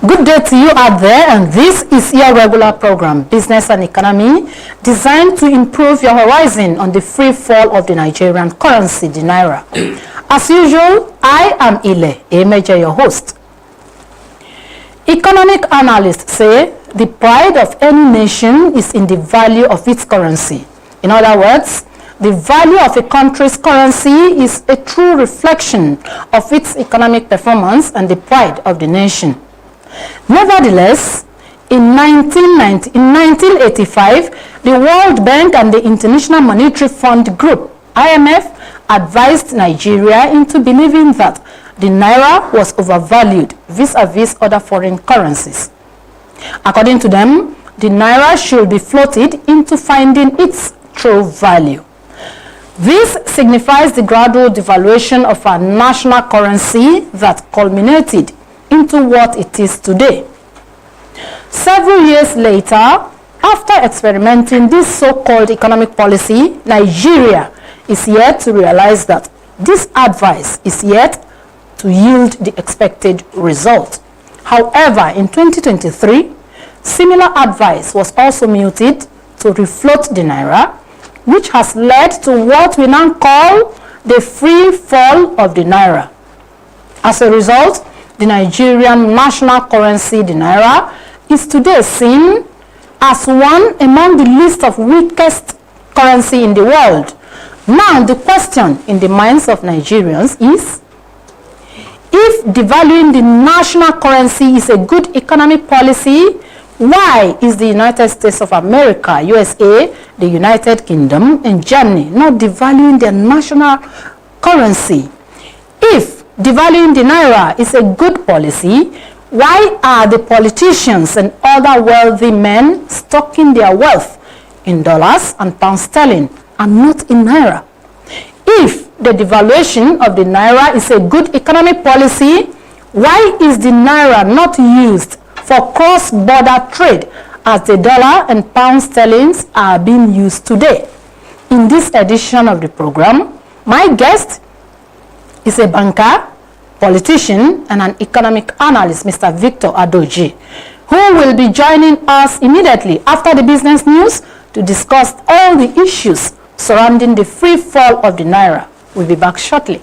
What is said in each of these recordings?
Good day to you out there, and this is your regular program, Business and Economy, designed to improve your horizon on the free fall of the Nigerian currency, the Naira. As usual, I am Ile Emeje, your host. Economic analysts say the pride of any nation is in the value of its currency. In other words, the value of a country's currency is a true reflection of its economic performance and the pride of the nation. Nevertheless, in 1985, the World Bank and the International Monetary Fund Group, IMF, advised Nigeria into believing that the Naira was overvalued vis-a-vis other foreign currencies. According to them, the Naira should be floated into finding its true value. This signifies the gradual devaluation of our national currency that culminated into what it is today. Several years later, after experimenting this so-called economic policy, Nigeria is yet to realize that this advice is yet to yield the expected result. However, in 2023, similar advice was also mooted to refloat the Naira, which has led to what we now call the free fall of the Naira. As a result, the Nigerian national currency, the Naira, is today seen as one among the list of weakest currency in the world. Now, the question in the minds of Nigerians is, if devaluing the national currency is a good economic policy, why is the United States of America, USA, the United Kingdom, and Germany not devaluing their national currency? If devaluing the Naira is a good policy, why are the politicians and other wealthy men stocking their wealth in dollars and pound sterling and not in Naira? If the devaluation of the Naira is a good economic policy, why is the Naira not used for cross-border trade as the dollar and pound sterlings are being used today? In this edition of the program, my guest is a banker, politician, and an economic analyst, Mr. Victor Adoji, who will be joining us immediately after the business news to discuss all the issues surrounding the free fall of the Naira. We'll be back shortly.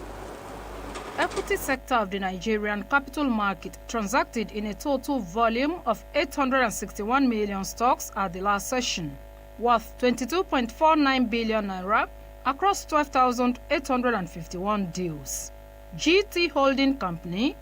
Equity sector of the Nigerian capital market transacted in a total volume of 861 million stocks at the last session, worth 22.49 billion naira across 12,851 deals. GT Holding Company,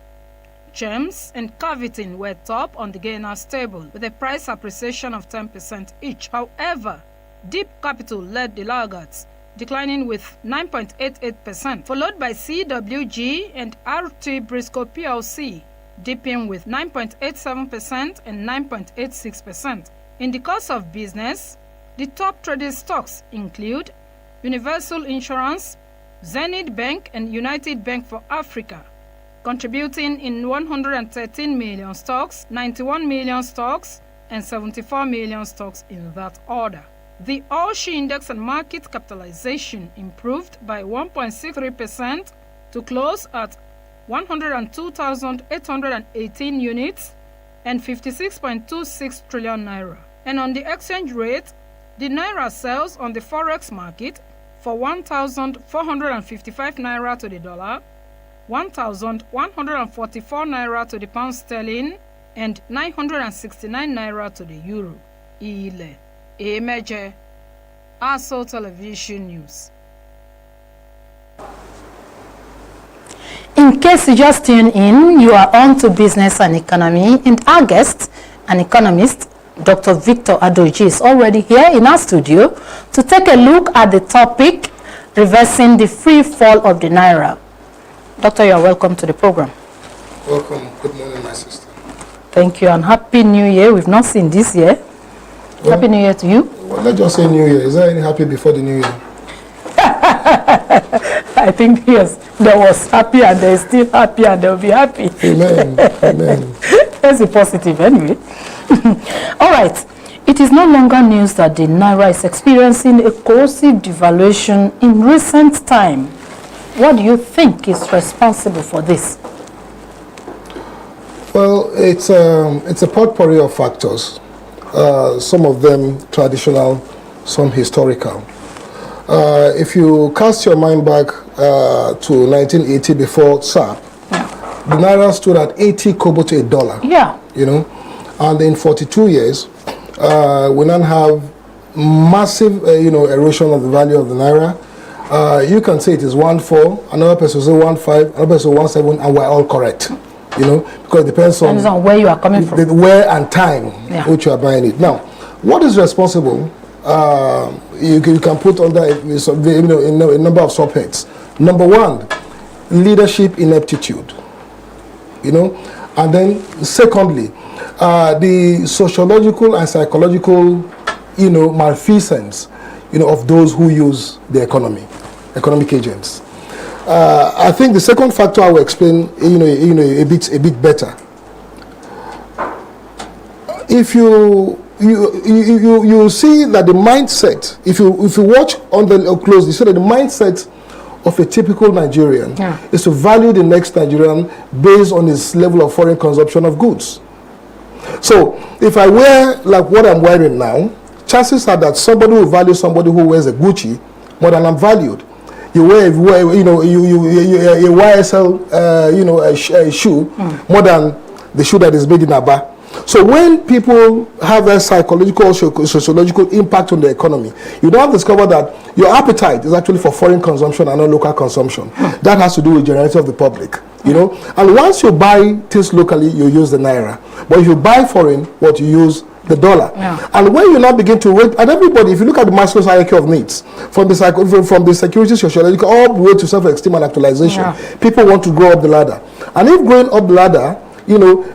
Gems, and Cavitin were top on the gainers table with a price appreciation of 10% each. However, Deep Capital led the laggards, declining with 9.88%, followed by CWG and RT Briscoe PLC, dipping with 9.87% and 9.86%. In the course of business, the top traded stocks include Universal Insurance, Zenith Bank, and United Bank for Africa, contributing in 113 million stocks, 91 million stocks, and 74 million stocks in that order. The All-Share Index and market capitalization improved by 1.63% to close at 102,818 units and 56.26 trillion naira. And on the exchange rate, the Naira sells on the Forex market for 1,455 naira to the dollar, 1,144 naira to the pound sterling, and 969 naira to the euro. Ile Emeje, Aso Television News. In case you just tune in, you are on to Business and Economy, and our guest, an economist, Dr. Victor Adoji, is already here in our studio to take a look at the topic, reversing the free fall of the Naira. Doctor, you are welcome to the program. Welcome. Good morning, my sister. Thank you, and Happy New Year. We've not seen this year. Well, Happy New Year to you. Well, let's just say New Year. Is there any happy before the New Year? I think, yes, there was happy and there is still happy and there will be happy. Amen. Amen. That's a positive anyway. All right. It is no longer news that the Naira is experiencing a corrosive devaluation in recent time. What do you think is responsible for this? Well, it's a potpourri of factors. Some of them traditional, some historical. If you cast your mind back to 1980 before SAP, the naira stood at 80 kobo to $1. Yeah. You know, and in 42 years, we now have massive, erosion of the value of the naira. You can say it is 1.4, another person say 1.5, another person 1.7, and we're all correct. You know, because it depends on where you are coming from, where and time which you are buying it. Now, what is responsible? You can put under a number of subheads. Number one, leadership ineptitude. You know, and then secondly, the sociological and psychological, malfeasance, of those who use the economic agents. I think the second factor I will explain, a bit better. If you see that the mindset, if you watch on the close, you see that the mindset of a typical Nigerian is to value the next Nigerian based on his level of foreign consumption of goods. So if I wear like what I'm wearing now, chances are that somebody will value somebody who wears a Gucci more than I'm valued. You wear a YSL, a shoe more than the shoe that is made in Aba. So when people have a psychological, sociological impact on the economy, you now discover that your appetite is actually for foreign consumption and not local consumption. That has to do with generality of the public, And once you buy things locally, you use the naira. But if you buy foreign, what you use the dollar. And when you now begin to rate, and everybody, if you look at the Maslow's hierarchy of needs, from the security, sociological, all the way to self-esteem and actualization, people want to go up the ladder. And if going up the ladder,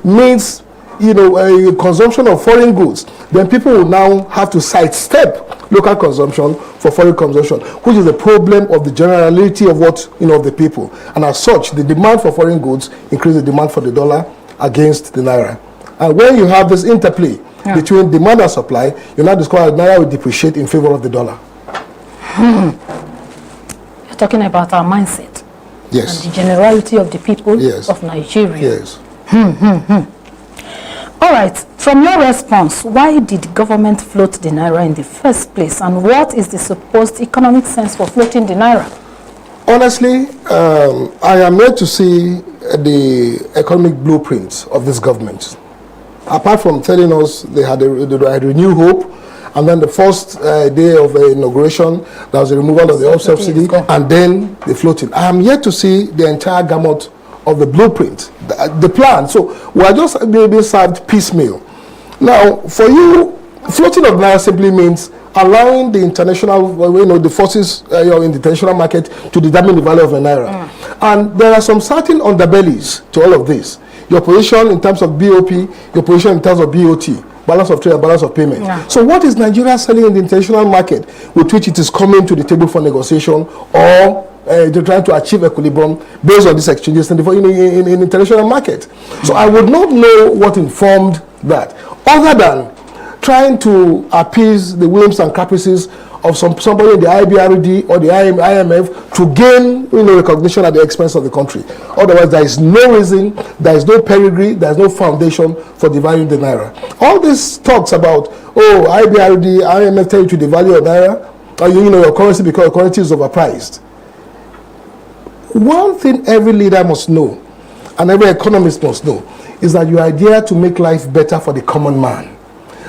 means a consumption of foreign goods, then people will now have to sidestep local consumption for foreign consumption, which is the problem of the generality of what, of the people. And as such, the demand for foreign goods increases the demand for the dollar against the naira. And when you have this interplay between demand and supply, you now discover that naira will depreciate in favor of the dollar. You're talking about our mindset. Yes. And the generality of the people of Nigeria. Yes. All right, from your response, why did government float the naira in the first place, and what is the supposed economic sense for floating the naira? Honestly, I am yet to see the economic blueprint of this government. Apart from telling us they had a renewed hope, and then the first day of the inauguration, there was a removal of the oil subsidy, and then the floating. I am yet to see the entire gamut of the blueprint, the plan. So we are just being served piecemeal. Now, for you, floating of naira simply means allowing the international, the forces in the international market to determine the value of the naira. And there are some certain underbellies to all of this. Your position in terms of BOP, your position in terms of BOT, balance of trade and balance of payment. So what is Nigeria selling in the international market with which it is coming to the table for negotiation, or they're trying to achieve equilibrium based on these exchanges in the international market? So I would not know what informed that, other than trying to appease the whims and caprices of somebody in the IBRD or the IMF to gain recognition at the expense of the country. Otherwise, there is no reason, there is no pedigree, there is no foundation for devaluing the naira. All these talks about, IBRD, IMF tell you to devalue your naira, or your currency because your currency is overpriced. One thing every leader must know, and every economist must know, is that you are there to make life better for the common man.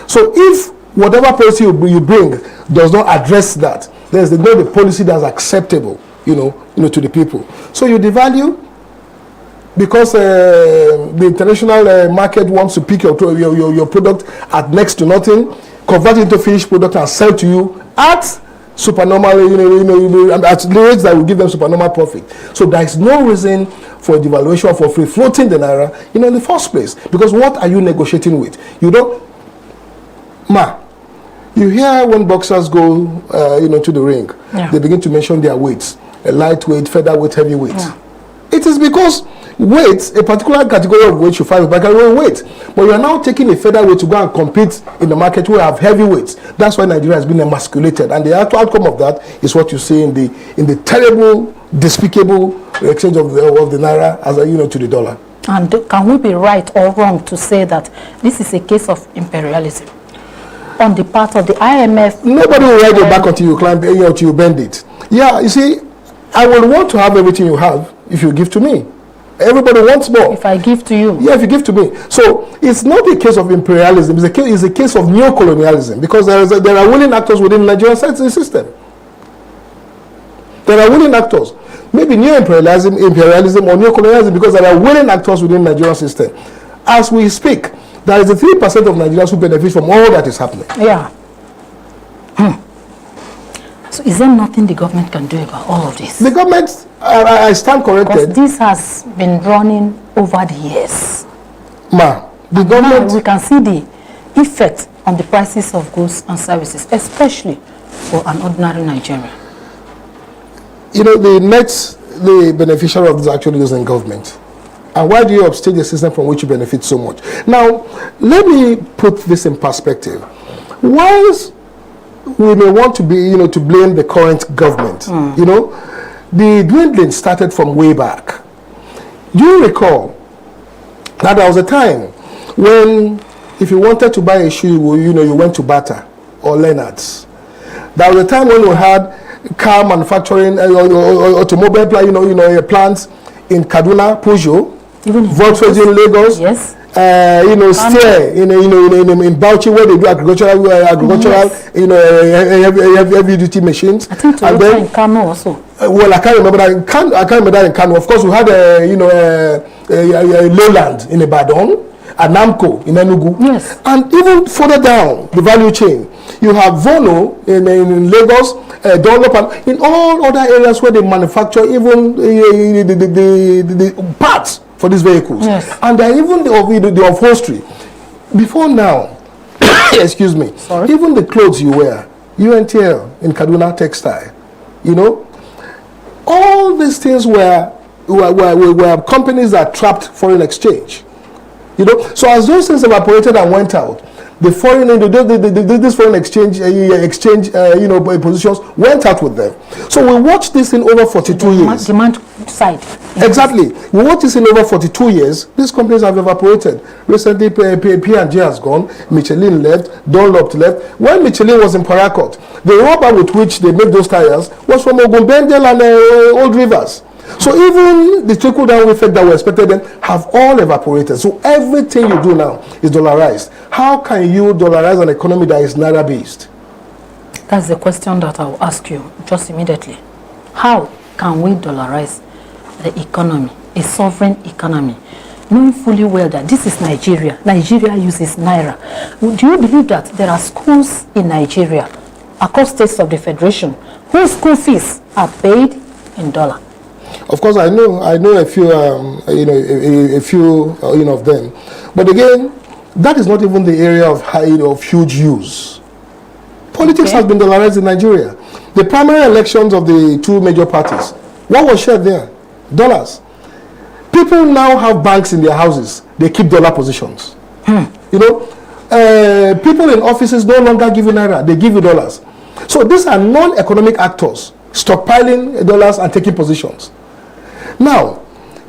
So if whatever policy you bring does not address that, there's no policy that's acceptable, to the people. So you devalue because the international market wants to pick your product at next to nothing, convert it into finished product and sell to you at supernormal, at the rates that will give them supernormal profit. So there is no reason for devaluation, for free floating the naira, in the first place. Because what are you negotiating with? You hear when boxers go, to the ring, they begin to mention their weights: a lightweight, featherweight, heavyweight. It is because weight, a particular category of weight, you find by category weight. But you are now taking a featherweight to go and compete in the market where you have heavyweights. That's why Nigeria has been emasculated, and the actual outcome of that is what you see in the terrible, despicable exchange of the naira as to the dollar. And can we be right or wrong to say that this is a case of imperialism on the part of the IMF? Nobody will ride your back until you climb, until you bend it. Yeah, you see, I will want to have everything you have if you give to me. Everybody wants more. If I give to you. Yeah, if you give to me. So it's not a case of imperialism. It's a case of neo-colonialism, because there are willing actors within the Nigerian system. There are willing actors. Maybe neo-imperialism or neo-colonialism, because there are willing actors within the Nigerian system. As we speak, there is a 3% of Nigerians who benefit from all that is happening. Yeah. So is there nothing the government can do about all of this? The government, I stand corrected. Because this has been running over the years. The government... Now we can see the effect on the prices of goods and services, especially for an ordinary Nigerian. You know, the beneficiary of this actually is in government. And why do you upstage a system from which you benefit so much? Now, let me put this in perspective. Whilst we may want to be, to blame the current government, the dwindling started from way back. Do you recall that there was a time when, if you wanted to buy a shoe, you went to Bata or Leonard's. There was a time when we had car manufacturing, automobile plants in Kaduna, Peugeot, Volkswagen in Lagos, yes. Steer in Bauchi, where they do agricultural, yes. Heavy duty machines. I think Toyota in Kano also. Well, I can't remember that. I can't remember that in Kano. Of course, we had a Lowland in Ibadan, a Namco in Enugu, yes. And even further down the value chain, you have Vono in Lagos, Dunlop, and in all other areas where they manufacture even the parts for these vehicles. Yes. And even the upholstery. Before now, excuse me, sorry? Even the clothes you wear, UNTL in Kaduna Textile, all these things were companies that trapped foreign exchange. So as those things evaporated and went out, the foreign, this foreign exchange, positions went out with them. So we watched this in over 42 years. Demand side. Exactly. We watched this in over 42 years. These companies have evaporated. Recently, P&G has gone. Michelin left. Dunlop left. When Michelin was in Paracourt, the rubber with which they made those tires was from Ogunbendel and Old Rivers. So even the trickle-down effect that we expected then have all evaporated. So everything you do now is dollarized. How can you dollarize an economy that is naira-based? That's the question that I will ask you just immediately. How can we dollarize the economy, a sovereign economy, knowing fully well that this is Nigeria? Nigeria uses naira. Do you believe that there are schools in Nigeria, across states of the Federation, whose school fees are paid in dollar? Of course, I know a few, a few of them. But again, that is not even the area of huge use. Politics has been dollarized in Nigeria. The primary elections of the two major parties, what was shared there? Dollars. People now have banks in their houses. They keep dollar positions. People in offices no longer give you naira. They give you dollars. So these are non-economic actors stockpiling dollars and taking positions. Now,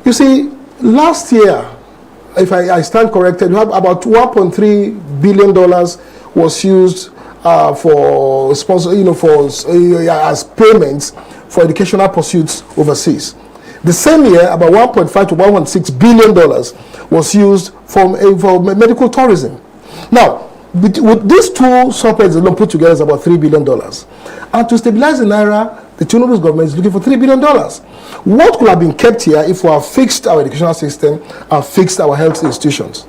you see, last year, if I stand corrected, you have about $1.3 billion was used for sponsor, as payments for educational pursuits overseas. The same year, about $1.5 to $1.6 billion was used for medical tourism. Now, with these two subheads alone put together is about $3 billion. And to stabilize the naira, the Tinubu's government is looking for $3 billion. What could have been kept here if we have fixed our educational system and fixed our health institutions?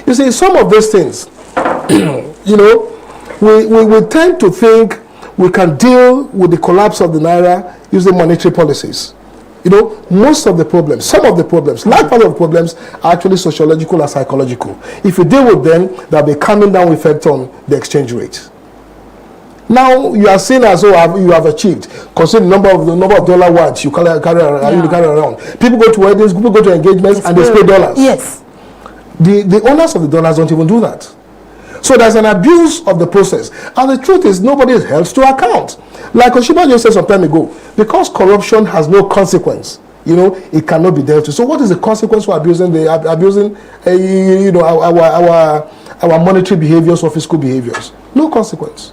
You see, some of those things, we tend to think we can deal with the collapse of the naira using monetary policies. Most of the problems, some of the problems, large part of the problems are actually sociological and psychological. If you deal with them, there will be a calming down effect on the exchange rate. Now you are seen as though you have achieved, considering the number of dollar words you carry around. People go to weddings, people go to engagements, and they spend dollars. Yes. The owners of the dollars don't even do that. So there's an abuse of the process. And the truth is, nobody is held to account. Like Oshiba just said some time ago, because corruption has no consequence, you know, it cannot be dealt with. So what is the consequence for abusing our monetary behaviors or fiscal behaviors? No consequence.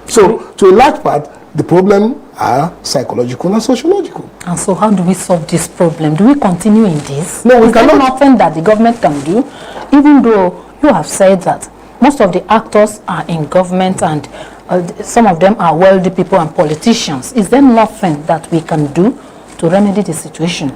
So to a large part, the problem are psychological and sociological. And so how do we solve this problem? Do we continue in this? No, we cannot. Is there nothing that the government can do, even though you have said that most of the actors are in government and some of them are wealthy people and politicians? Is there nothing that we can do to remedy the situation?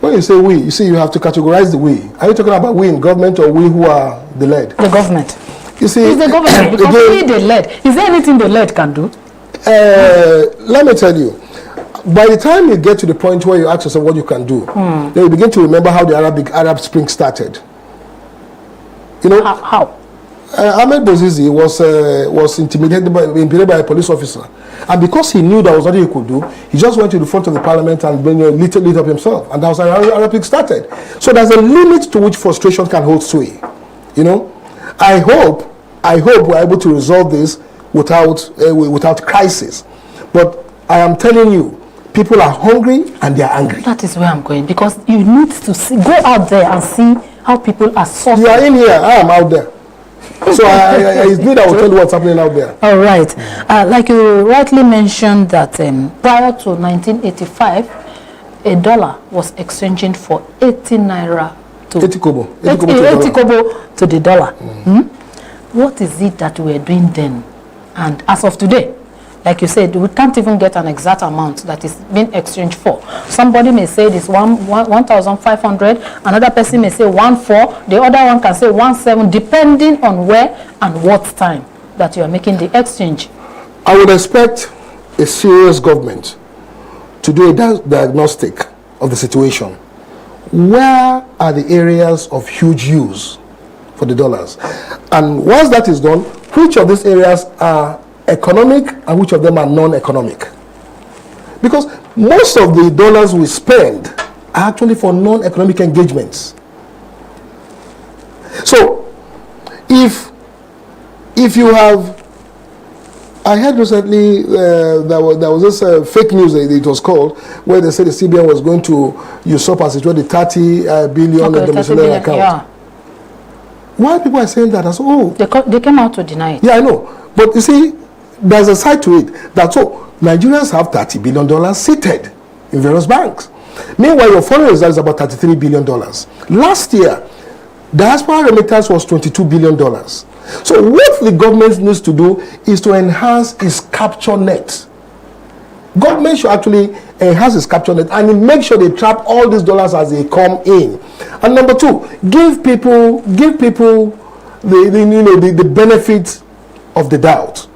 When you say we, you see, you have to categorize the we. Are you talking about we in government or we who are the led? The government. You see, it's the government, because we the led. Is there anything the led can do? Let me tell you, by the time you get to the point where you ask yourself what you can do, then you begin to remember how the Arab Spring started. You know how? Ahmed Bouzizi was intimidated by a police officer, and because he knew there was nothing he could do, he just went to the front of the parliament and lit up himself, and that was how Arab Spring started. So there's a limit to which frustration can hold sway. You know, I hope we're able to resolve this without crisis. But I am telling you, people are hungry and they are angry. That is where I'm going, because you need to go out there and see how people are suffering. You are in here, I am out there. So it's me that will tell you what's happening out there. All right. Like you rightly mentioned that prior to 1985, a dollar was exchanging for 80 naira to 80 kobo. 80 kobo to the dollar. What is it that we are doing then? And as of today, like you said, we can't even get an exact amount that is being exchanged for. Somebody may say this 1,500, another person may say 1,400, the other one can say 1,700, depending on where and what time that you are making the exchange. I would expect a serious government to do a diagnostic of the situation. Where are the areas of huge use for the dollars? And once that is done, which of these areas are economic and which of them are non-economic? Because most of the dollars we spend are actually for non-economic engagements. So if you have, I heard recently there was this fake news, it was called, where they said the CBN was going to usurp, as it were, the 30 billion domiciliary account. Yeah. Why people are saying that? I said, oh, they came out to deny it. Yeah, I know. But you see, there's a side to it. That's all. Nigerians have $30 billion seated in various banks. Meanwhile, your foreign reserve is about $33 billion. Last year, diaspora remittance was $22 billion. So what the government needs to do is to enhance its capture net. Government should actually enhance its capture net and make sure they trap all these dollars as they come in. And number two, give people the benefit of the doubt.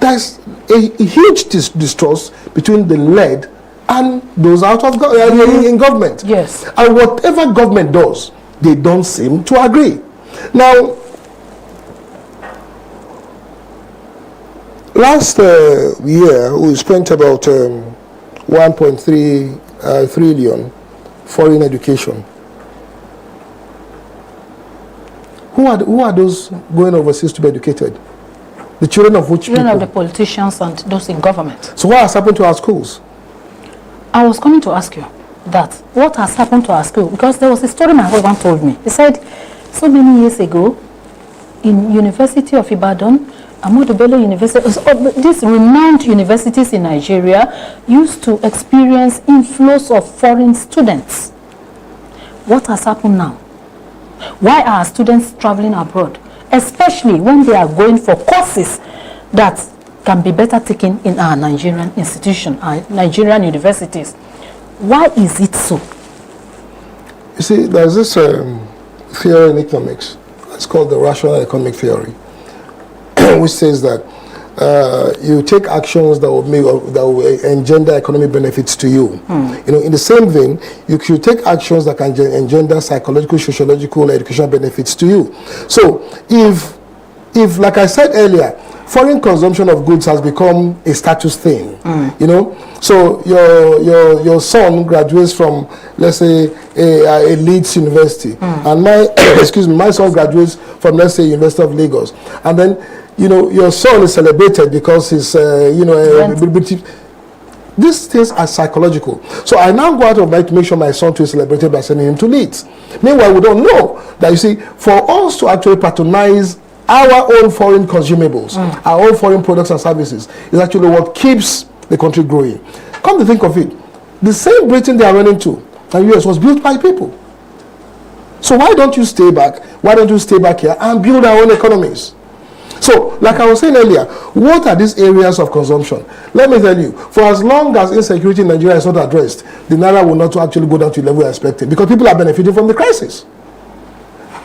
There's a huge distrust between the led and those out of in government. Yes. And whatever government does, they don't seem to agree. Now, last year, we spent about 1.3 trillion foreign education. Who are those going overseas to be educated? The children of which children people? Of the politicians and those in government. So what has happened to our schools? I was coming to ask you that. What has happened to our school? Because there was a story my husband told me. He said, so many years ago, in University of Ibadan, Ahmadu Bello University, these renowned universities in Nigeria used to experience inflows of foreign students. What has happened now? Why are students traveling abroad? Especially when they are going for courses that can be better taken in our Nigerian institution, our Nigerian universities. Why is it so? You see, there's this theory in economics. It's called the rational economic theory, which says that you take actions that will engender economic benefits to you. You know, in the same vein, you should take actions that can engender psychological, sociological, educational benefits to you. So, if like I said earlier, foreign consumption of goods has become a status thing, you know. So your son graduates from, let's say, a Leeds University, and my son graduates from, let's say, University of Lagos, and then, you know, your son is celebrated because he's, These things are psychological. So I now go out of my to make sure my son too is celebrated by sending him to Leeds. Meanwhile, we don't know that, you see, for us to actually patronize our own foreign consumables, our own foreign products and services, is actually what keeps the country growing. Come to think of it, the same Britain they are running to, the US, was built by people. So why don't you stay back? Why don't you stay back here and build our own economies? So, like I was saying earlier, what are these areas of consumption? Let me tell you, for as long as insecurity in Nigeria is not addressed, the Naira will not actually go down to the level expected, because people are benefiting from the crisis.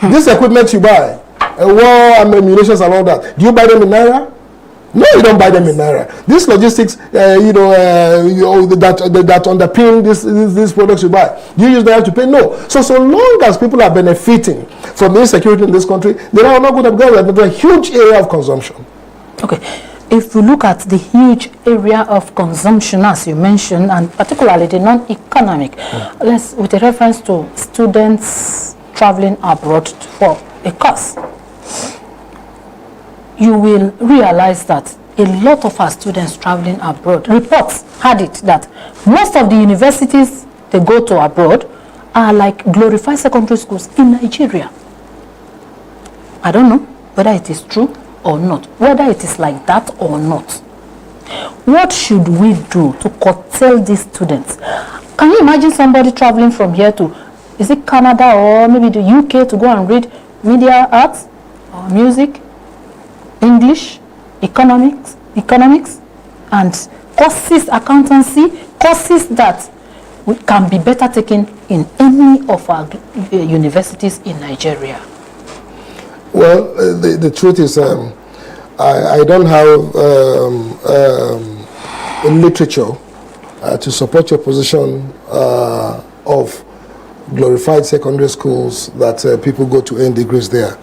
This equipment you buy, war and munitions and all that, do you buy them in Naira? No, you don't buy them in Naira. These logistics, that underpin these products you buy, do you use Naira to pay? No. So long as people are benefiting from the insecurity in this country, they are not going to go with a huge area of consumption. Okay. If we look at the huge area of consumption, as you mentioned, and particularly the non-economic, let's, with a reference to students traveling abroad for a course, you will realize that a lot of our students traveling abroad, reports had it that most of the universities they go to abroad are like glorified secondary schools in Nigeria. I don't know whether it is true or not, whether it is like that or not. What should we do to curtail these students? Can you imagine somebody traveling from here to, is it Canada or maybe the UK, to go and read media arts or music, English, economics, and courses, accountancy, courses that can be better taken in any of our universities in Nigeria? Well, the truth is, I don't have literature to support your position of glorified secondary schools that people go to earn degrees there.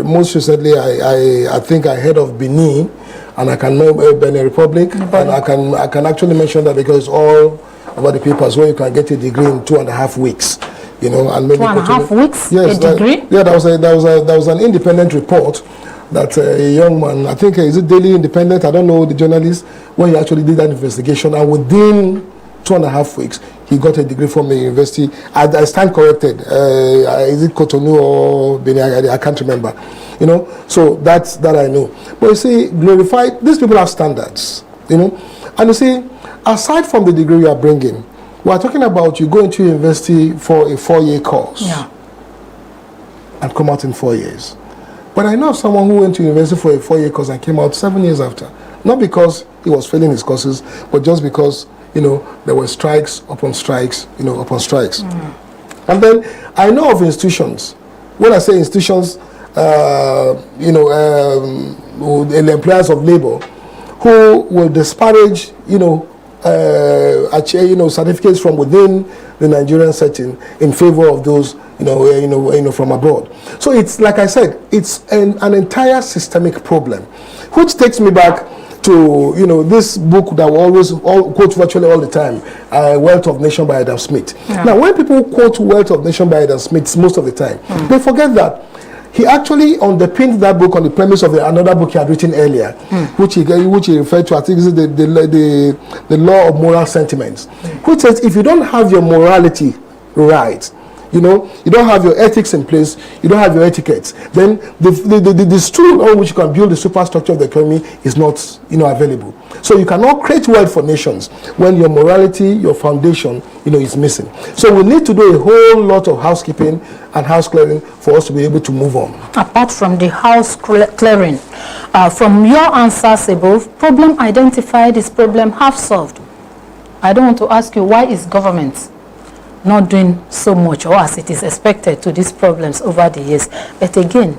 Most recently, I think I heard of Benin, and I can know Benin Republic, and I can actually mention that because all over the papers where you can get a degree in 2.5 weeks. You know, and maybe 2.5 weeks, yes, a degree? Yeah, that was an independent report that a young man, I think, is it Daily Independent? I don't know the journalist, when he actually did that investigation, and within 2.5 weeks, he got a degree from the university. I stand corrected. Is it Cotonou or Benin? I can't remember. You know, so that I know. But you see, glorified, these people have standards. You know, and you see, aside from the degree you are bringing, we are talking about you going to university for a 4-year course, and come out in 4 years. But I know of someone who went to university for a 4-year course and came out 7 years after. Not because he was failing his courses, but just because, you know, there were strikes upon strikes, upon strikes. And then I know of institutions. When I say institutions, the employers of labor, who will disparage, certificates from within the Nigerian setting in favor of those, from abroad. So it's, like I said, it's an entire systemic problem, which takes me back to, this book that we always quote virtually all the time, Wealth of Nation by Adam Smith. Now, when people quote Wealth of Nation by Adam Smith most of the time, they forget that he actually underpinned that book on the premise of another book he had written earlier, which he referred to, I think, is the law of moral sentiments, which says if you don't have your morality right, you don't have your ethics in place, you don't have your etiquette, then the stool on which you can build the superstructure of the economy is not available. So you cannot create wealth for nations when your morality, your foundation, is missing. So we need to do a whole lot of housekeeping and house clearing for us to be able to move on. Apart from the house clearing, from your answers above, problem identified is problem half solved. I don't want to ask you, why is government not doing so much, or as it is expected, to these problems over the years? But again,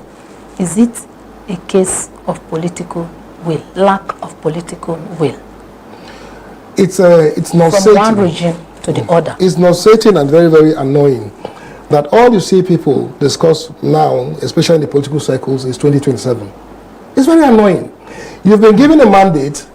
is it a case of political will, lack of political will? It's not from one regime to the other. It's not certain and very, very annoying that all you see people discuss now, especially in the political circles, is 2027. It's very annoying. You've been given a mandate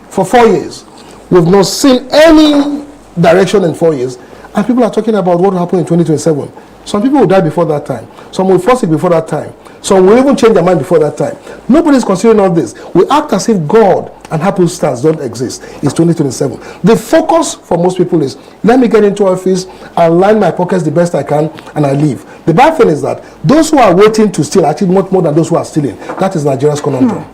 for 4 years. We've not seen any direction in 4 years. And people are talking about what will happen in 2027. Some people will die before that time. Some will fall sick before that time. Some will even change their mind before that time. Nobody is considering all this. We act as if God and happenstance don't exist. It's 2027. The focus for most people is, let me get into office and line my pockets the best I can, and I leave. The bad thing is that those who are waiting to steal achieve much more than those who are stealing. That is Nigeria's conundrum.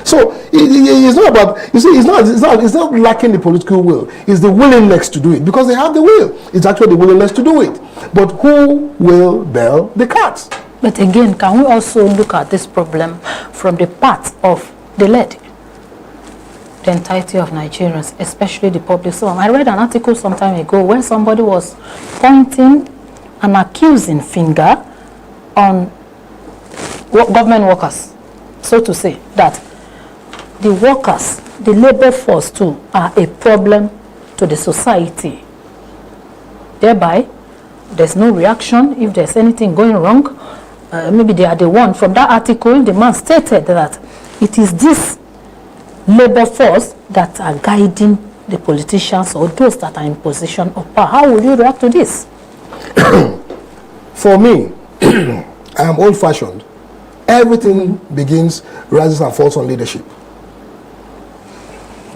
So it's not about, you see, it's not lacking the political will. It's the willingness to do it, because they have the will. It's actually the willingness to do it. But who will bail the cat? But again, can we also look at this problem from the part of the lead? The entirety of Nigerians, especially the public. So I read an article some time ago where somebody was pointing an accusing finger on government workers, so to say, that the workers, the labor force too, are a problem to the society. Thereby, there's no reaction if there's anything going wrong. Maybe they are the one. From that article, the man stated that it is this labor force that are guiding the politicians or those that are in position of power. How will you react to this? For me, I am old-fashioned. Everything begins, rises and falls on leadership.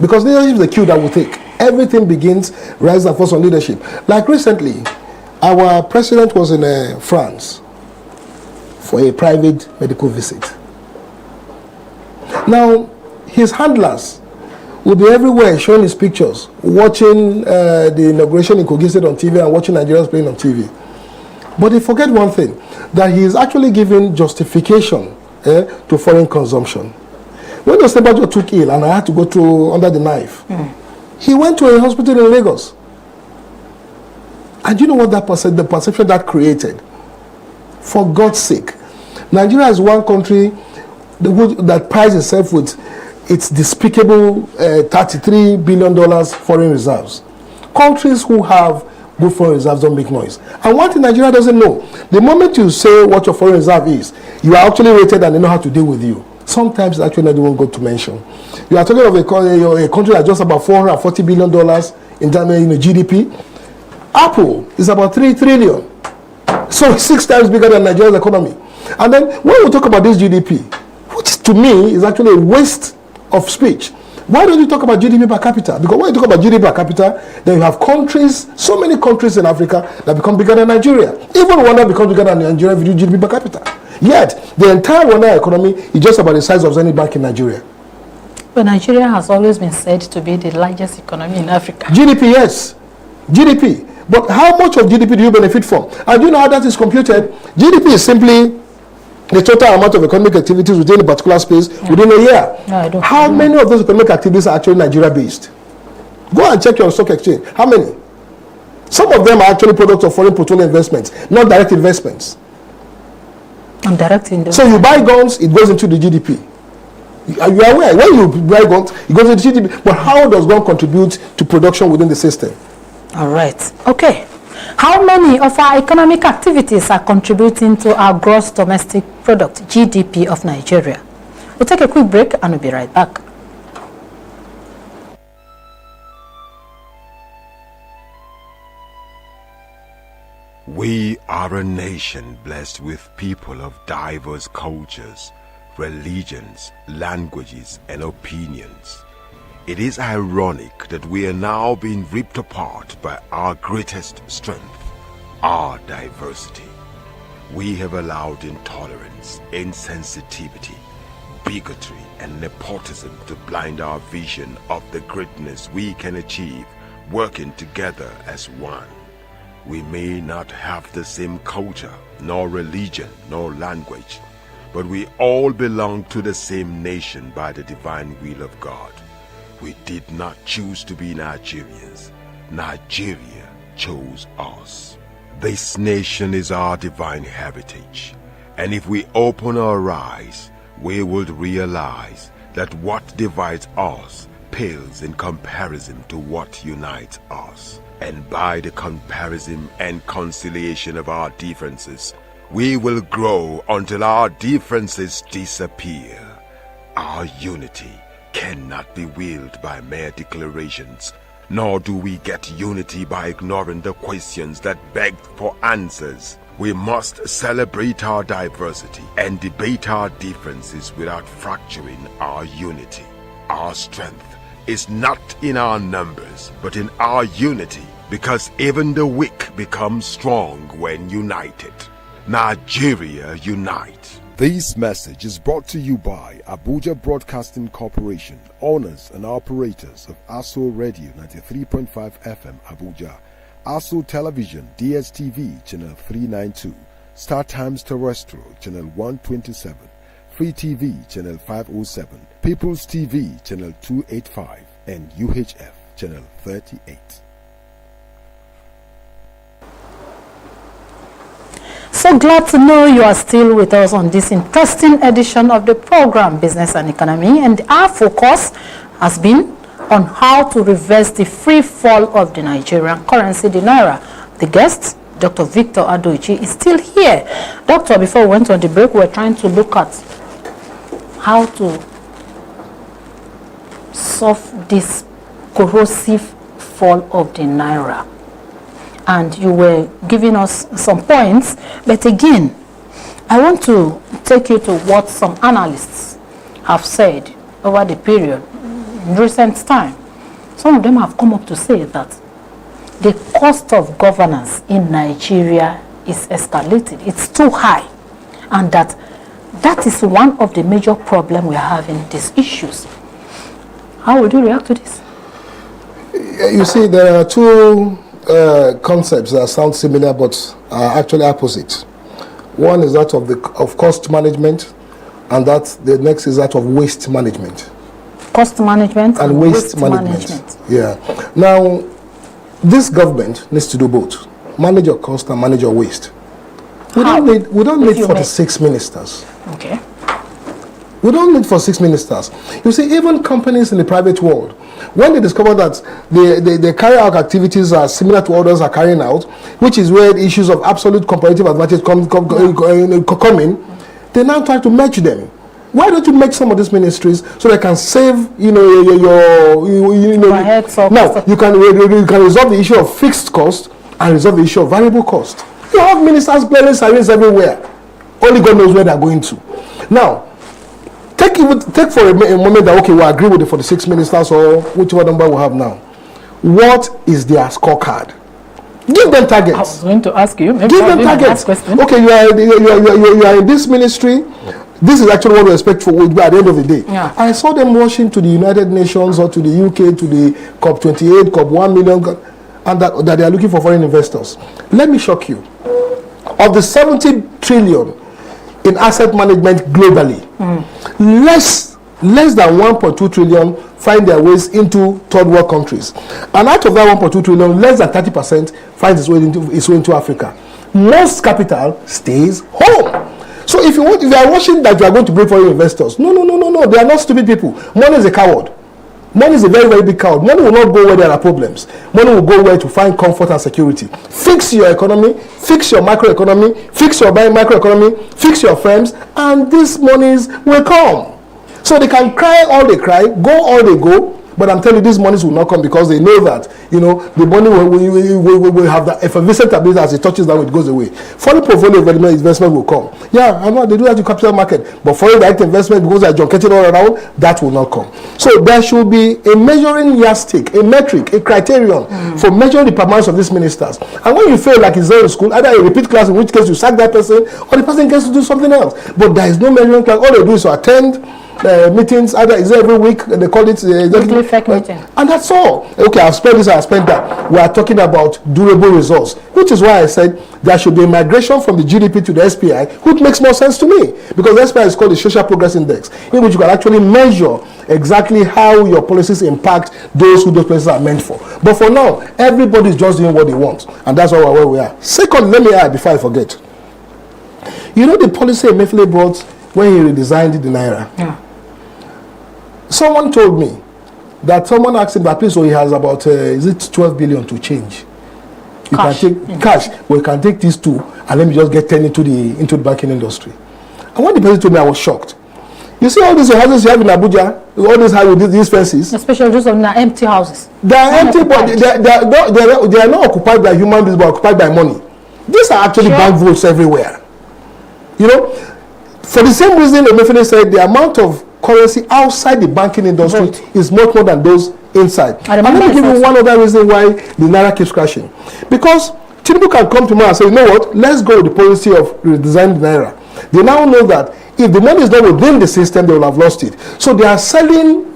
Because leadership is the cue that we take. Everything begins, rises and falls on leadership. Like recently, our president was in France for a private medical visit. Now, his handlers will be everywhere showing his pictures, watching the inauguration in Kogi State on TV and watching Nigerians playing on TV. But they forget one thing, that he is actually giving justification to foreign consumption. When Osebajo took ill and I had to go through under the knife, he went to a hospital in Lagos. And you know what the perception that created? For God's sake, Nigeria is one country that prides itself with its despicable $33 billion foreign reserves. Countries who have good foreign reserves don't make noise. And one thing Nigeria doesn't know, the moment you say what your foreign reserve is, you are actually rated and they know how to deal with you. Sometimes it's actually not even good to mention. You are talking of a country that's just about $440 billion in terms of GDP. Apple is about 3 trillion. So 6 times bigger than Nigeria's economy. And then when we talk about this GDP, which to me is actually a waste of speech, why don't you talk about GDP per capita? Because when you talk about GDP per capita, then you have countries, so many countries in Africa that become bigger than Nigeria. Even Rwanda becomes bigger than Nigeria if you do GDP per capita. Yet, the entire Rwanda economy is just about the size of any bank in Nigeria. But Nigeria has always been said to be the largest economy in Africa. GDP, yes. GDP. But how much of GDP do you benefit from? And do you know how that is computed? GDP is simply the total amount of economic activities within a particular space within a year. No, I don't. How many of those economic activities are actually Nigeria-based? Go and check your stock exchange. How many? Some of them are actually products of foreign petroleum investments, not direct investments. And direct investments. So you buy guns, it goes into the GDP. You are aware, when you buy guns, it goes into the GDP. But how does gun contribute to production within the system? All right. Okay. How many of our economic activities are contributing to our gross domestic product, GDP of Nigeria? We'll take a quick break and we'll be right back. We are a nation blessed with people of diverse cultures, religions, languages, and opinions. It is ironic that we are now being ripped apart by our greatest strength, our diversity. We have allowed intolerance, insensitivity, bigotry, and nepotism to blind our vision of the greatness we can achieve working together as one. We may not have the same culture, nor religion, nor language, but we all belong to the same nation by the divine will of God. We did not choose to be Nigerians. Nigeria chose us. This nation is our divine heritage, and if we open our eyes, we would realize that what divides us pales in comparison to what unites us. And by the comparison and conciliation of our differences, we will grow until our differences disappear. Our unity cannot be willed by mere declarations, Nor do we get unity by ignoring the questions that beg for answers. We must celebrate our diversity and debate our differences without fracturing our unity. Our strength is not in our numbers, but in our unity, because even the weak become strong when united. Nigeria unite. This message is brought to you by Abuja Broadcasting Corporation, owners and operators of Aso Radio 93.5 FM Abuja, Aso Television DSTV Channel 392, Star Times Terrestrial Channel 127, Free TV Channel 507, People's TV Channel 285, and UHF Channel 38. So glad to know you are still with us on this interesting edition of the program Business and Economy, and our focus has been on how to reverse the free fall of the Nigerian currency, the Naira. The guest, Dr. Victor Adoichi, is still here. Doctor, before we went on the break, we were trying to look at how to solve this corrosive fall of the Naira. And you were giving us some points, but again, I want to take you to what some analysts have said over the period in recent time. Some of them have come up to say that the cost of governance in Nigeria is escalated. It's too high, and that is one of the major problems we are having these issues. How would you react to this? You see, there are two concepts that sound similar but are actually opposite. One is that of cost management, and the next is that of waste management. Cost management and waste management. Yeah. Now, this government needs to do both: manage your cost and manage your waste. We don't need 46 ministers. Okay. We don't need 46 ministers. You see, even companies in the private world, when they discover that they carry out activities are similar to others are carrying out, which is where issues of absolute comparative advantage come in, they now try to merge them. Why don't you merge some of these ministries so they can save, now you can resolve the issue of fixed cost and resolve the issue of variable cost. You have ministers playing sirens everywhere. Only God knows where they're going to. Now, take for a moment that, okay, we agree with the 46 ministers or whichever number we have now. What is their scorecard? Give them targets. I was going to ask you. Give them targets. Okay, you are in this ministry. This is actually what we expect for at the end of the day. Yeah. I saw them rushing to the United Nations or to the UK, to the COP28, COP 1 million, and that they are looking for foreign investors. Let me shock you. Of the 70 trillion in asset management globally, less than 1.2 trillion find their ways into third world countries. And out of that 1.2 trillion, less than 30% finds its way into Africa. Most capital stays home. So if you are rushing that you are going to bring foreign investors, no, they are not stupid people. Money is a coward. Money is a very, very big coward. Money will not go where there are problems. Money will go where to find comfort and security. Fix your economy, fix your macroeconomy, fix your microeconomy, fix your firms, and these monies will come. So they can cry all they cry, go all they go, but I'm telling you, these monies will not come because they know that, the money will have that effervescent ability. As it touches down, it goes away. Foreign portfolio investment will come. Yeah, I know they do that in capital market, but foreign direct investment, because they're junketing all around, that will not come. So there should be a measuring yardstick, a metric, a criterion for measuring the performance of these ministers. And when you fail, like it's there in school, either a repeat class, in which case you sack that person, or the person gets to do something else. But there is no measuring class. All they do is to attend meetings, either is every week, they call it weekly fake meeting, and that's all. Okay, I've spent this, I've spent that. We are talking about durable results, which is why I said there should be a migration from the GDP to the SPI, which makes more sense to me, because the SPI is called the Social Progress Index, in which you can actually measure exactly how your policies impact those who those places are meant for. But for now, everybody is just doing what they want, and that's where we are. Second, let me add before I forget. The policy Emefiele brought when he redesigned the Naira. Yeah. Someone told me that someone asked him that, please, so he has about, is it 12 billion to change? You cash. Can take cash. We can take these two and let me just get 10 into the banking industry. And when the person told me, I was shocked. You see all these houses you have in Abuja, all these houses with these fences. Especially those are empty houses. They are empty, but they are not occupied by human beings, but occupied by money. These are actually bank votes everywhere. You know, for the same reason Emefiele said the amount of currency outside the banking industry is much more than those inside. I'm going to give you one other reason why the Naira keeps crashing. Because Tinubu can come tomorrow and say, you know what, let's go with the policy of redesigning the Naira. They now know that if the money is not within the system, they will have lost it. So they are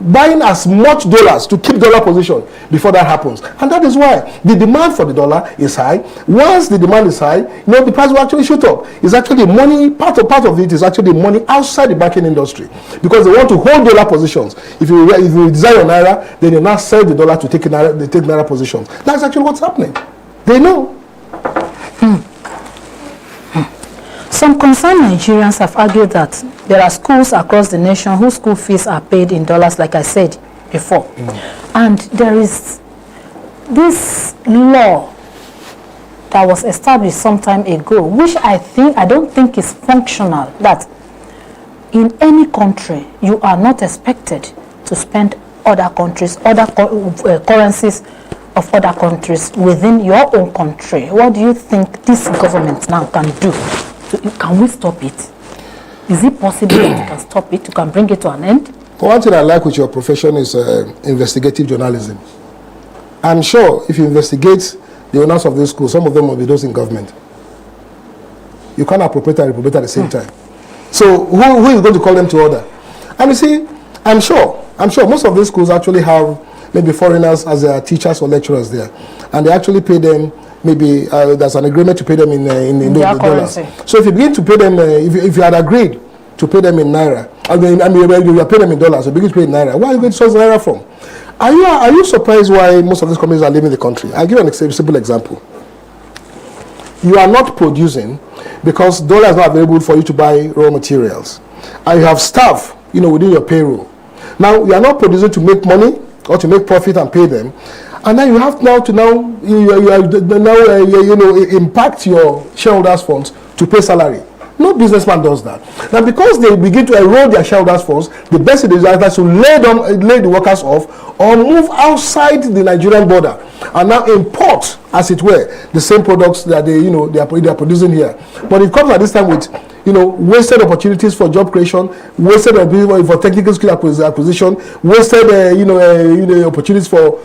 buying as much dollars to keep dollar position before that happens. And that is why the demand for the dollar is high. Once the demand is high, you know, the price will actually shoot up. It's actually money, part of it is actually money outside the banking industry. Because they want to hold dollar positions. If you design your Naira, then they now sell the dollar to take Naira positions. That's actually what's happening. They know. Some concerned Nigerians have argued that there are schools across the nation whose school fees are paid in dollars, like I said before. And there is this law that was established some time ago, which I don't think is functional, that in any country, you are not expected to spend other countries, currencies of other countries within your own country. What do you think this government now can do? Can we stop it? Is it possible that you can stop it? You can bring it to an end? One thing I like with your profession is investigative journalism. I'm sure if you investigate the owners of these schools, some of them will be those in government. You can't appropriate and reprobate at the same time. So who is going to call them to order? And you see, I'm sure most of these schools actually have maybe foreigners as their teachers or lecturers there, and they actually pay them. Maybe there's an agreement to pay them in dollars. So if you begin to pay them, if you had agreed to pay them in Naira, you are paying them in dollars, you begin to pay in Naira, where are you going to source Naira from? Are you surprised why most of these companies are leaving the country? I'll give you a simple example. You are not producing because dollar is not available for you to buy raw materials. And you have staff, within your payroll. Now, you are not producing to make money or to make profit and pay them. And then you have impact your shareholders' funds to pay salary. No businessman does that. Now, because they begin to erode their shareholders' funds, the best thing is either to lay the workers off or move outside the Nigerian border and now import, as it were, the same products that they are producing here. But it comes at this time with wasted opportunities for job creation, wasted opportunities for technical skill acquisition, wasted opportunities for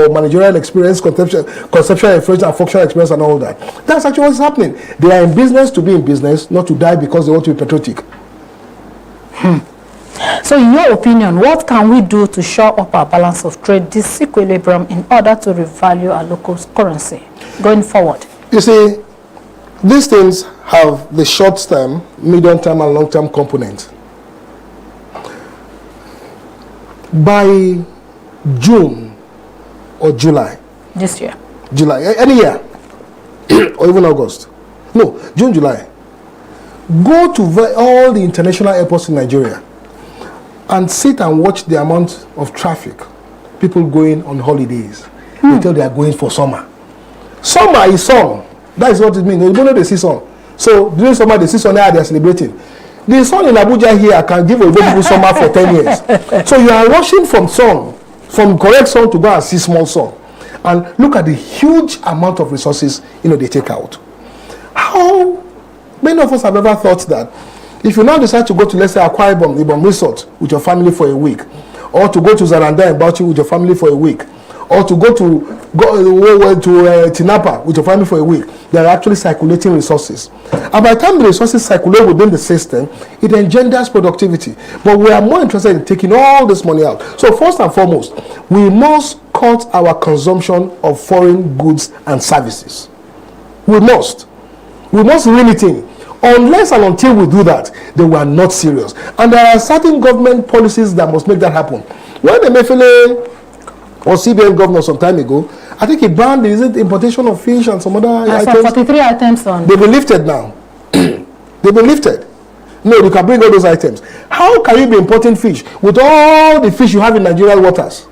managerial experience, conceptual experience, and functional experience, and all that. That's actually what's happening. They are in business to be in business, not to die because they want to be patriotic. So, in your opinion, what can we do to shore up our balance of trade disequilibrium in order to revalue our local currency going forward? You see, these things have the short-term, medium-term, and long-term component. By June or July. This year. July, any year, or even August. No, June, July. Go to all the international airports in Nigeria and sit and watch the amount of traffic. People going on holidays. They tell they are going for summer. Summer is sun. That is what it means. You don't know the season. So during summer, the season there they are celebrating. The sun in Abuja here can give away people summer for 10 years. So you are rushing from correct sun to go and see small sun. And look at the huge amount of resources they take out. How many of us have ever thought that if you now decide to go to, let's say, Akwa Ibom Resort with your family for a week, or to go to Zaranda and Bauchi with your family for a week, or to go to Tinapa with your family for a week, they are actually circulating resources. And by the time the resources circulate within the system, it engenders productivity. But we are more interested in taking all this money out. So first and foremost, we must cut our consumption of foreign goods and services. We must reel it in. Unless and until we do that, then we are not serious. And there are certain government policies that must make that happen. When Emefiele or CBN governor some time ago, I think he banned the importation of fish and some other items. 43 items on. They've been lifted now. They've been lifted. No, you can bring all those items. How can you be importing fish with all the fish you have in Nigerian waters?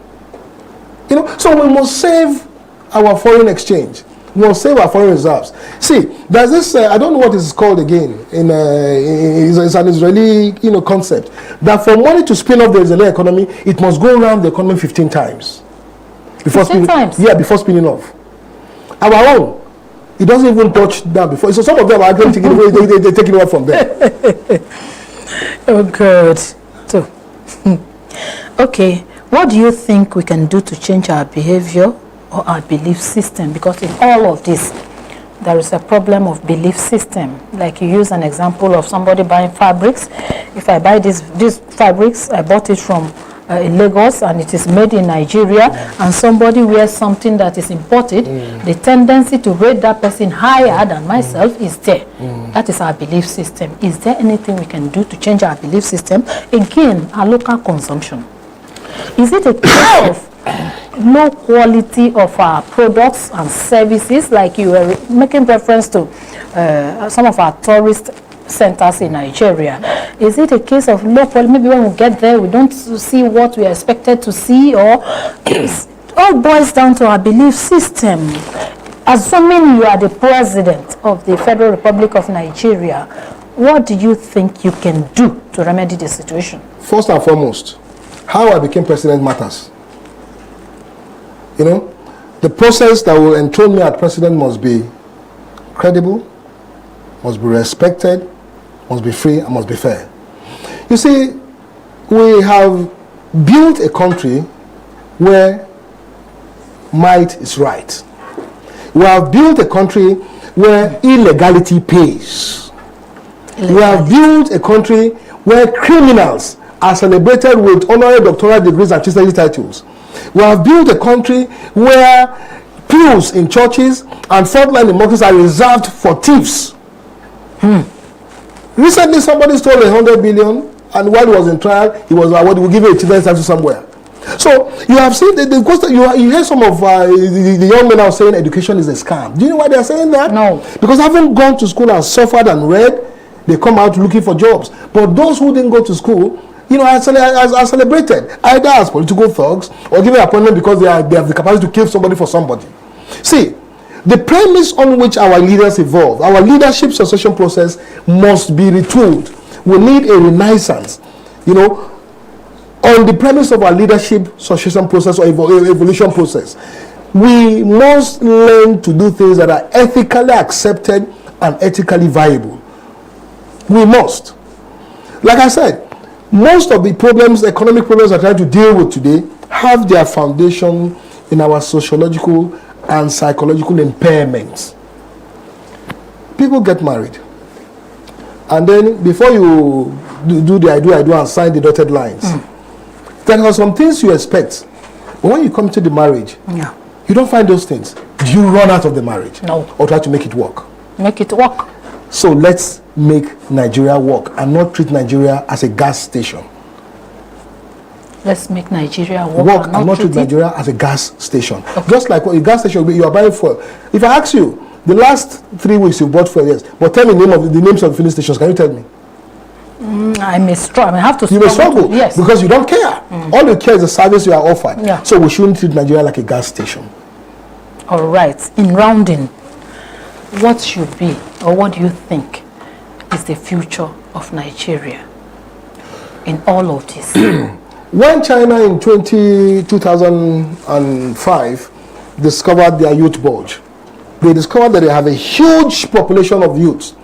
So we must save our foreign exchange. We must save our foreign reserves. See, there's this, I don't know what it's called again, it's an Israeli concept, that for money to spin off the Israeli economy, it must go around the economy 15 times. Before 15 times? Yeah, before spinning off. Our own, it doesn't even touch that before. So some of them are actually taking they take it away from there. Oh, good. So, okay, what do you think we can do to change our behavior or our belief system? Because in all of this, there is a problem of belief system. Like you use an example of somebody buying fabrics. If I buy these fabrics, I bought it from in Lagos and it is made in Nigeria, and somebody wears something that is imported, the tendency to rate that person higher than myself is there. That is our belief system. Is there anything we can do to change our belief system? Again, our local consumption. Is it a case of low quality of our products and services, like you were making reference to some of our tourist centers in Nigeria? Is it a case of low quality? Maybe when we get there, we don't see what we are expected to see, or it all boils down to our belief system. Assuming you are the president of the Federal Republic of Nigeria, what do you think you can do to remedy the situation? First and foremost, how I became president matters. The process that will enthrone me as president must be credible, must be respected, must be free, and must be fair. You see, we have built a country where might is right. We have built a country where illegality pays. We have built a country where criminals are celebrated with honorary doctoral degrees and chieftaincy titles. We have built a country where pews in churches and frontline democracies are reserved for thieves. Recently, somebody stole 100 billion, and while he was in trial, he was awarded, we'll give you a chieftaincy title somewhere. So you have seen you hear some of the young men now saying education is a scam. Do you know why they are saying that? No. Because having gone to school and suffered and read, they come out looking for jobs. But those who didn't go to school, are celebrated either as political thugs or given an appointment because they have the capacity to kill somebody for somebody. See, the premise on which our leaders evolve, our leadership succession process must be retooled. We need a renaissance, on the premise of our leadership succession process or evolution process. We must learn to do things that are ethically accepted and ethically viable. We must. Like I said, most of the problems, economic problems we're trying to deal with today have their foundation in our sociological and psychological impairments. People get married, and then before you do the I do and sign the dotted lines, there are some things you expect. But when you come to the marriage, you don't find those things. Do you run out of the marriage? No. Or try to make it work? Make it work. So let's make Nigeria work and not treat Nigeria as a gas station. Let's make Nigeria work and not treat Nigeria as a gas station. Okay. Just like a gas station, you are buying fuel. If I ask you, the last 3 weeks you bought fuel, yes, but tell me the names of the filling stations. Can you tell me? I may struggle. I have to struggle. You may struggle, yes, because you don't care. All you care is the service you are offered. Yeah. So we shouldn't treat Nigeria like a gas station. All right. In rounding, what should be, or what do you think is the future of Nigeria in all of this? When China in 2005 discovered their youth bulge, they discovered that they have a huge population of youths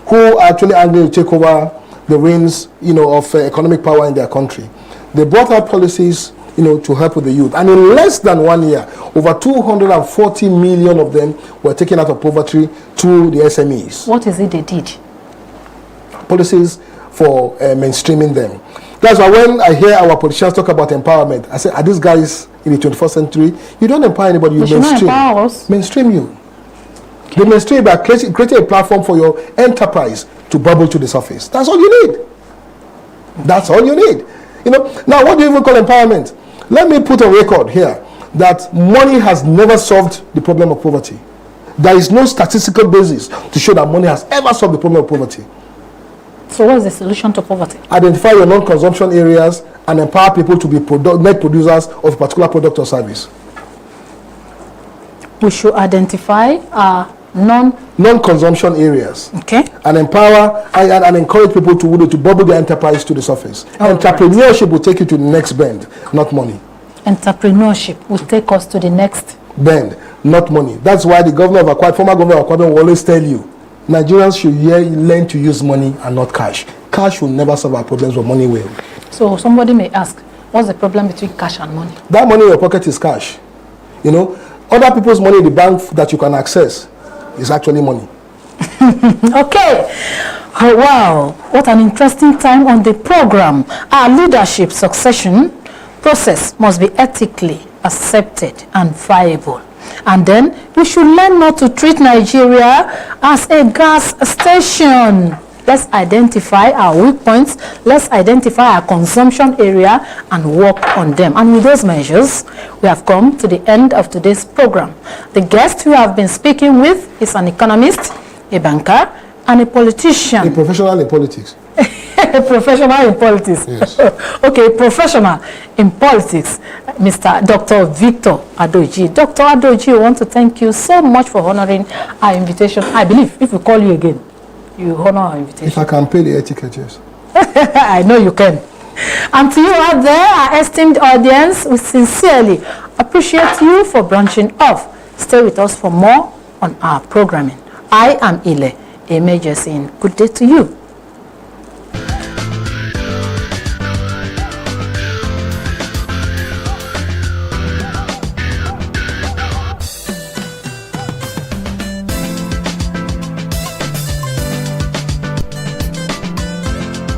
who actually are going to take over the reins, of economic power in their country. They brought out policies, to help with the youth. And in less than 1 year, over 240 million of them were taken out of poverty through the SMEs. What is it they did? Policies for mainstreaming them. That's why when I hear our politicians talk about empowerment, I say, are these guys in the 21st century? You don't empower anybody, you mainstream. Mainstream you. Okay. They mainstream by creating a platform for your enterprise to bubble to the surface. That's all you need. That's all you need. Now what do you even call empowerment? Let me put a record here that money has never solved the problem of poverty. There is no statistical basis to show that money has ever solved the problem of poverty. So what is the solution to poverty? Identify your non-consumption areas and empower people to be net producers of a particular product or service. We should identify our non-consumption areas, okay, and empower and encourage people to bubble their enterprise to the surface. Entrepreneurship will take you to the next bend, not money. Entrepreneurship will take us to the next bend, not money. That's why the former governor of Akwa will always tell you, Nigerians should learn to use money and not cash. Cash will never solve our problems, but money will. So somebody may ask, what's the problem between cash and money? That money in your pocket is cash. You know, other people's money in the bank that you can access is actually money. Okay. Oh, wow, what an interesting time on the program. Our leadership succession process must be ethically accepted and viable. And then we should learn not to treat Nigeria as a gas station. Let's identify our weak points. Let's identify our consumption area and work on them. And with those measures, we have come to the end of today's program. The guest we have been speaking with is an economist, a banker, and a politician. A professional in politics. A professional in politics. Yes. Okay, professional in politics, Mr. Dr. Victor Adoji. Dr. Adoji, I want to thank you so much for honoring our invitation. I believe if we call you again, you honor our invitation. If I can pay the etiquette, yes. I know you can. And to you out there, our esteemed audience, we sincerely appreciate you for branching off. Stay with us for more on our programming. I am Ile Emejesin. Good day to you.